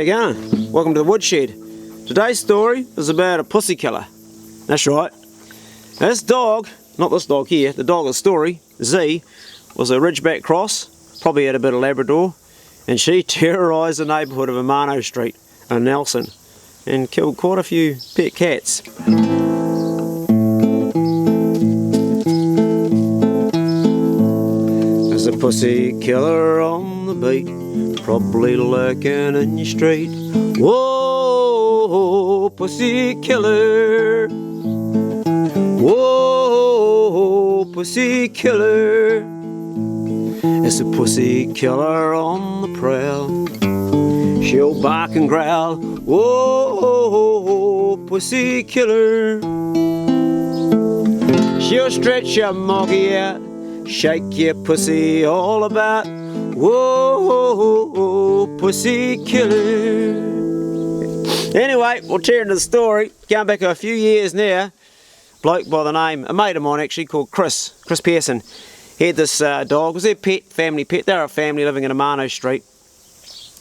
you going? Welcome to the woodshed. Today's story is about a pussy killer. That's right. Now this dog, not this dog here, the dog of the story, Z, was a Ridgeback cross, probably had a bit of Labrador, and she terrorised the neighbourhood of Amano Street in Nelson and killed quite a few pet cats. There's a pussy killer on the beat, probably lurking in your street. Whoa, pussy killer. Whoa, pussy killer. It's a pussy killer on the prowl. She'll bark and growl. Whoa, pussy killer. She'll stretch your moggy out, shake your pussy all about. Whoa, pussy killer. Anyway, we'll tear into the story. Going back a few years now, bloke by the name, a mate of mine actually, called Chris Pearson. He had this dog. It was their pet, family pet. They were a family living in Amano Street.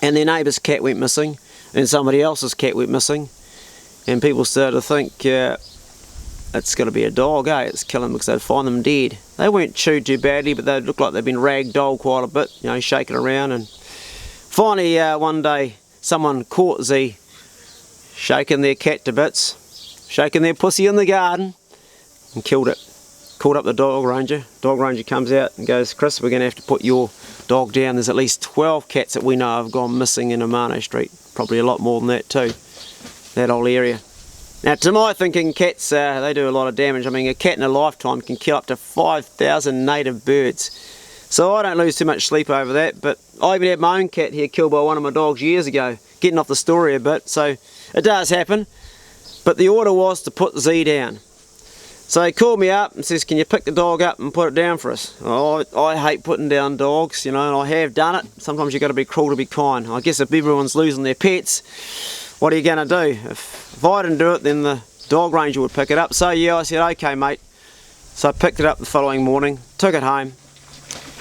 And their neighbour's cat went missing, and somebody else's cat went missing. And people started to think, it's got to be a dog, it's killing them because they'd find them dead. They weren't chewed too badly, but they looked like they'd been ragdolled quite a bit, you know, shaking around. And finally, one day, someone caught Z shaking their cat to bits, shaking their pussy in the garden, and killed it. Called up the dog ranger. Dog ranger comes out and goes, Chris, we're going to have to put your dog down. There's at least 12 cats that we know have gone missing in Amano Street. Probably a lot more than that too, that whole area. Now, to my thinking, cats, they do a lot of damage. I mean, a cat in a lifetime can kill up to 5,000 native birds. So I don't lose too much sleep over that, but I even had my own cat here killed by one of my dogs years ago, getting off the story a bit, so it does happen. But the order was to put Z down. So he called me up and says, can you pick the dog up and put it down for us? Oh, I hate putting down dogs, you know, and I have done it. Sometimes you've got to be cruel to be kind. I guess if everyone's losing their pets, what are you going to do? If I didn't do it, then the dog ranger would pick it up. So yeah, I said, okay mate. So I picked it up the following morning, took it home,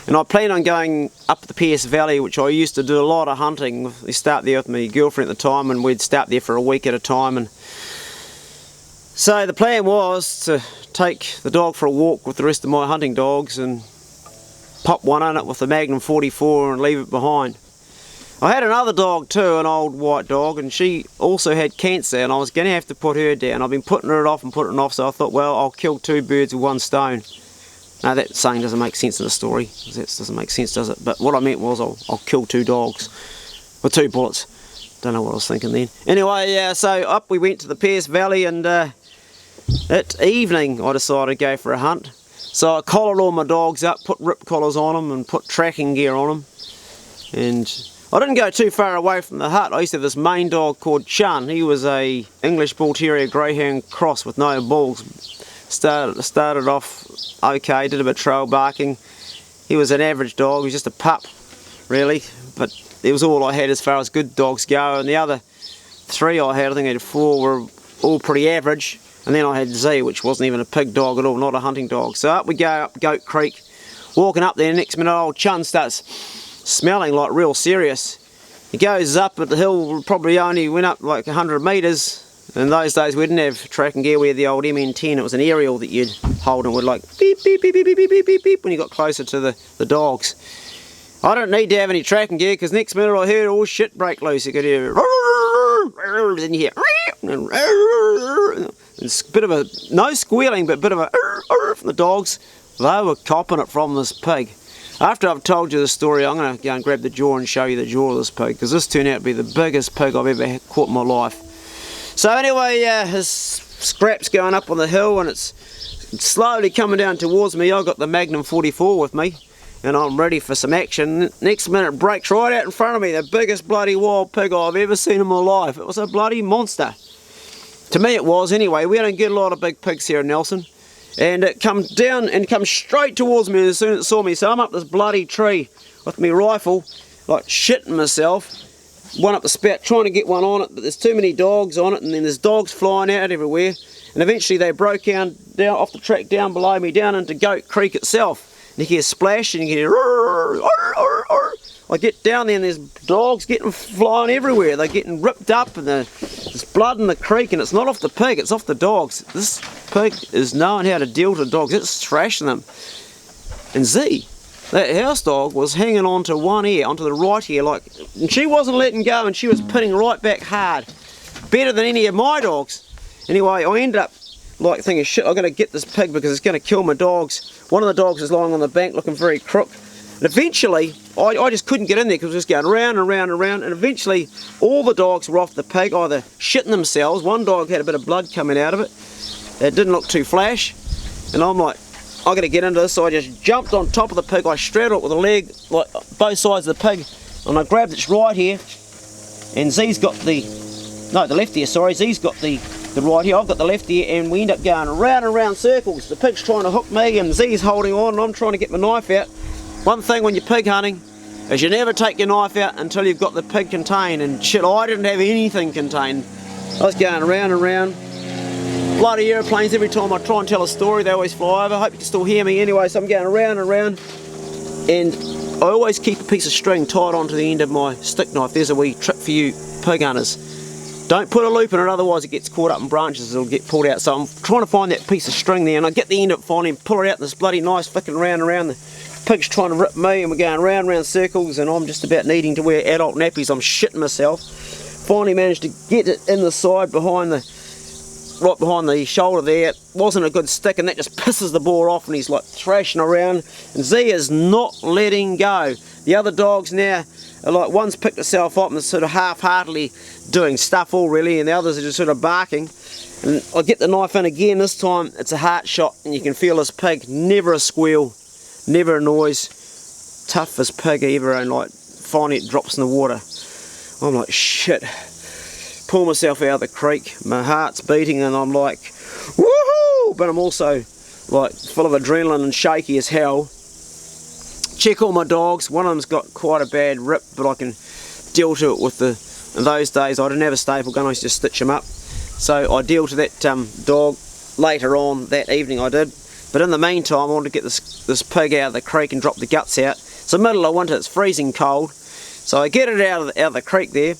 and I planned on going up the PS Valley, which I used to do a lot of hunting. We start there with my girlfriend at the time, and we'd start there for a week at a time. And so the plan was to take the dog for a walk with the rest of my hunting dogs and pop one in it with the Magnum 44 and leave it behind. I had another dog too, an old white dog, and she also had cancer, and I was going to have to put her down. I've been putting her off and putting it off, so I thought, well, I'll kill two birds with one stone. Now that saying doesn't make sense in the story. That doesn't make sense, does it? But what I meant was I'll kill two dogs with two bullets. Don't know what I was thinking then. Anyway, so up we went to the PS Valley, and at evening I decided to go for a hunt. So I collared all my dogs up, put rip collars on them and put tracking gear on them. And I didn't go too far away from the hut. I used to have this main dog called Chun. He was a English Bull Terrier Greyhound cross with no balls. Started off okay, did a bit of trail barking. He was an average dog, he was just a pup really, but it was all I had as far as good dogs go, and the other three I had, I think I had four, were all pretty average. And then I had Z, which wasn't even a pig dog at all, not a hunting dog. So up we go, up Goat Creek, walking up there, next minute old Chun starts smelling like real serious. He goes up at the hill, probably only went up like 100 metres. In those days we didn't have tracking gear, we had the old MN10, it was an aerial that you'd hold and would like beep, beep, beep, beep, beep, beep, beep, beep, beep when you got closer to the dogs. I don't need to have any tracking gear, because next minute I heard all shit break loose. You could hear, then you hear, it's a bit of a, no squealing, but a bit of a from the dogs. They were copping it from this pig. After I've told you the story, I'm going to go and grab the jaw and show you the jaw of this pig, because this turned out to be the biggest pig I've ever caught in my life. So anyway, his scrap's going up on the hill, and it's slowly coming down towards me. I've got the Magnum 44 with me, and I'm ready for some action. Next minute, it breaks right out in front of me, the biggest bloody wild pig I've ever seen in my life. It was a bloody monster. To me it was anyway. We don't get a lot of big pigs here in Nelson. And it comes down and comes straight towards me as soon as it saw me. So I'm up this bloody tree with my rifle, like shitting myself. One up the spout, trying to get one on it, but there's too many dogs on it, and then there's dogs flying out everywhere. And eventually they broke down off the track down below me, down into Goat Creek itself. And you hear a splash, and you hear, "Arr, arr, arr, arr." I get down there and there's dogs getting flying everywhere. They're getting ripped up and there's blood in the creek, and it's not off the pig, it's off the dogs. This pig is knowing how to deal with dogs. It's thrashing them. And Z, that house dog, was hanging on to one ear, onto the right ear, like, and she wasn't letting go, and she was pinning right back hard. Better than any of my dogs. Anyway, I ended up like thinking, shit, I've got to get this pig because it's going to kill my dogs. One of the dogs was lying on the bank looking very crook. And eventually, I just couldn't get in there because it was just going round and round and round. And eventually, all the dogs were off the pig, either shitting themselves. One dog had a bit of blood coming out of it. It didn't look too flash. And I'm like, I've got to get into this. So I just jumped on top of the pig. I straddled it with a leg, like both sides of the pig. And I grabbed its right ear. And Z's got the left ear, sorry. Z's got the right ear, I've got the left ear, and we end up going round and round circles. The pig's trying to hook me and Z's holding on, and I'm trying to get my knife out. One thing when you're pig hunting is you never take your knife out until you've got the pig contained, and shit, I didn't have anything contained. I was going round and round. Bloody aeroplanes, every time I try and tell a story they always fly over. I hope you can still hear me anyway, so I'm going round and round, and I always keep a piece of string tied onto the end of my stick knife. There's a wee trick for you pig hunters. Don't put a loop in it, otherwise it gets caught up in branches, it'll get pulled out. So I'm trying to find that piece of string there, and I get the end of it finally and pull it out, and this bloody knife's flicking round and round. The pig's trying to rip me, and we're going round and round circles, and I'm just about needing to wear adult nappies. I'm shitting myself. Finally managed to get it in the side right behind the shoulder there. It wasn't a good stick, and that just pisses the boar off, and he's like thrashing around, and Z is not letting go. The other dogs now are like, one's picked itself up and is sort of half-heartedly doing stuff all really, and the others are just sort of barking. And I get the knife in again. This time it's a heart shot, and you can feel this pig, never a squeal, never a noise, toughest pig ever, and like finally it drops in the water. I'm like, shit, pull myself out of the creek, my heart's beating, and I'm like, woohoo, but I'm also like full of adrenaline and shaky as hell. Check all my dogs. One of them's got quite a bad rip, but I can deal to it with in those days I didn't have a staple gun, I used to just stitch them up. So I deal to that dog later on that evening, I did. But in the meantime I wanted to get this pig out of the creek and drop the guts out. It's the middle of winter, it's freezing cold. So I get it out of the creek there,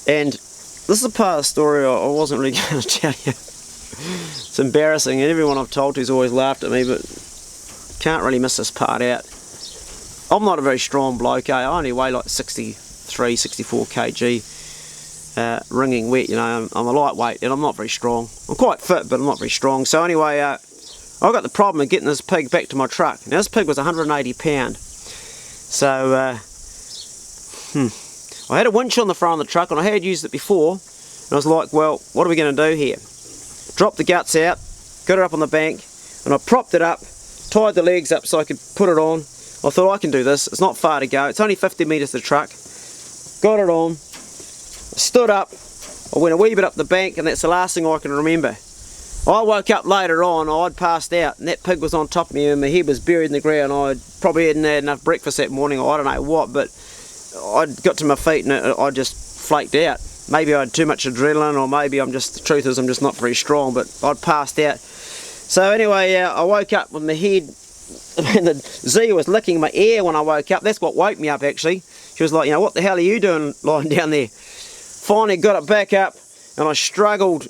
and this is a part of the story I wasn't really going to tell you. It's embarrassing, and everyone I've told to's always laughed at me, but can't really miss this part out. I'm not a very strong bloke, I only weigh like 63, 64 kg, ringing wet, you know. I'm a lightweight and I'm not very strong. I'm quite fit, but I'm not very strong. So anyway, I got the problem of getting this pig back to my truck. Now this pig was 180 pound. So, I had a winch on the front of the truck, and I had used it before, and I was like, well, what are we going to do here? Dropped the guts out, got it up on the bank, and I propped it up, tied the legs up so I could put it on. I thought, I can do this, it's not far to go, it's only 50 metres to the truck. Got it on, stood up, I went a wee bit up the bank, and that's the last thing I can remember. I woke up later on, I'd passed out, and that pig was on top of me, and my head was buried in the ground. I probably hadn't had enough breakfast that morning, or I don't know what, but I got to my feet and I just flaked out. Maybe I had too much adrenaline, or maybe the truth is I'm just not very strong, but I'd passed out. So anyway, I woke up with my head, and the Z was licking my ear when I woke up. That's what woke me up actually. She was like, you know, what the hell are you doing lying down there? Finally got it back up, and I struggled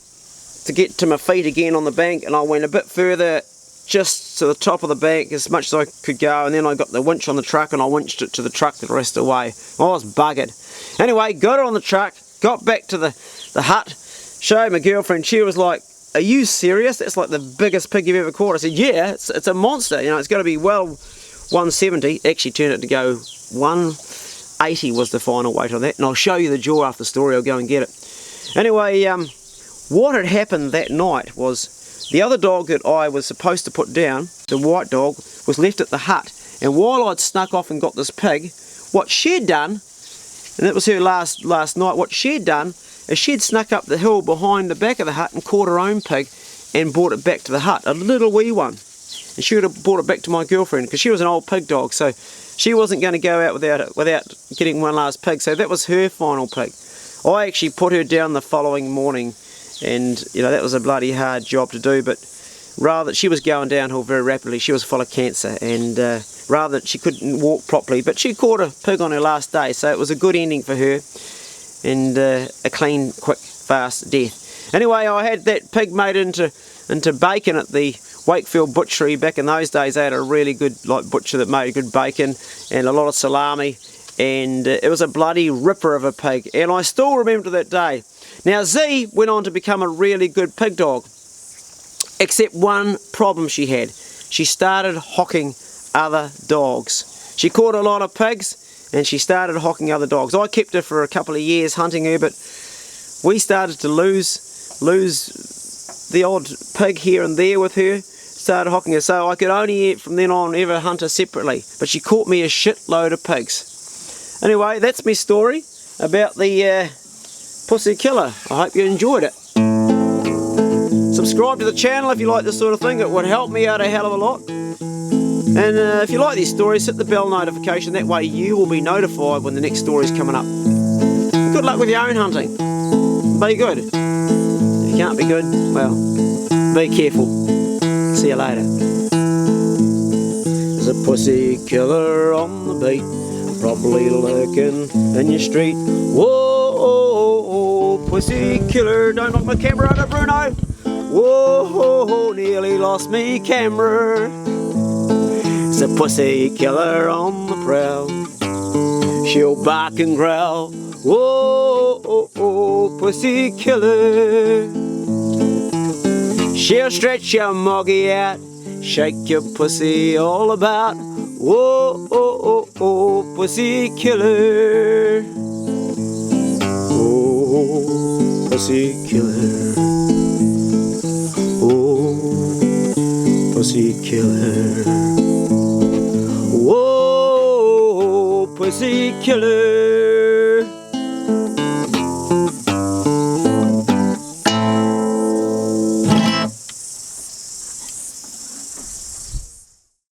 to get to my feet again on the bank, and I went a bit further just to the top of the bank as much as I could go, and then I got the winch on the truck and I winched it to the truck the rest of the way. I was buggered. Anyway, got it on the truck, got back to the hut, showed my girlfriend. She was like, are you serious? That's like the biggest pig you've ever caught. I said, yeah, it's a monster, you know, it's got to be well 170. Actually turned it to go 180 was the final weight on that, and I'll show you the jaw after the story. I'll go and get it. Anyway, what had happened that night was the other dog that I was supposed to put down, the white dog, was left at the hut. And while I'd snuck off and got this pig, what she'd done, and it was her last night, what she'd done is she'd snuck up the hill behind the back of the hut and caught her own pig and brought it back to the hut, a little wee one. And she would have brought it back to my girlfriend because she was an old pig dog, so she wasn't going to go out without getting one last pig. So that was her final pig. I actually put her down the following morning, and you know, that was a bloody hard job to do, but rather, she was going downhill very rapidly. She was full of cancer, and rather she couldn't walk properly, but she caught a pig on her last day, so it was a good ending for her, and a clean, quick, fast death. Anyway, I had that pig made into bacon at the Wakefield butchery. Back in those days, they had a really good butcher that made good bacon and a lot of salami, and it was a bloody ripper of a pig, and I still remember that day. Now Z went on to become a really good pig dog, except one problem she had. She started hocking other dogs. She caught a lot of pigs and she started hocking other dogs. I kept her for a couple of years hunting her, but we started to lose the odd pig here and there with her. Started hocking her, so I could only from then on ever hunt her separately, but she caught me a shitload of pigs. Anyway, that's my story about the pussy killer. I hope you enjoyed it. Subscribe to the channel if you like this sort of thing. It would help me out a hell of a lot. And if you like these stories, hit the bell notification. That way you will be notified when the next story is coming up. Good luck with your own hunting. Be good. If you can't be good, well, be careful. See you later. There's a pussy killer on the beat, probably lurking in your street. Whoa, pussy killer, don't knock my camera over, Bruno. Whoa, nearly lost me camera. It's a pussy killer on the prowl. She'll bark and growl. Whoa, pussy killer. She'll stretch your moggy out, shake your pussy all about. Whoa, pussy killer. Oh, pussy killer. Oh, pussy killer. Whoa, pussy killer.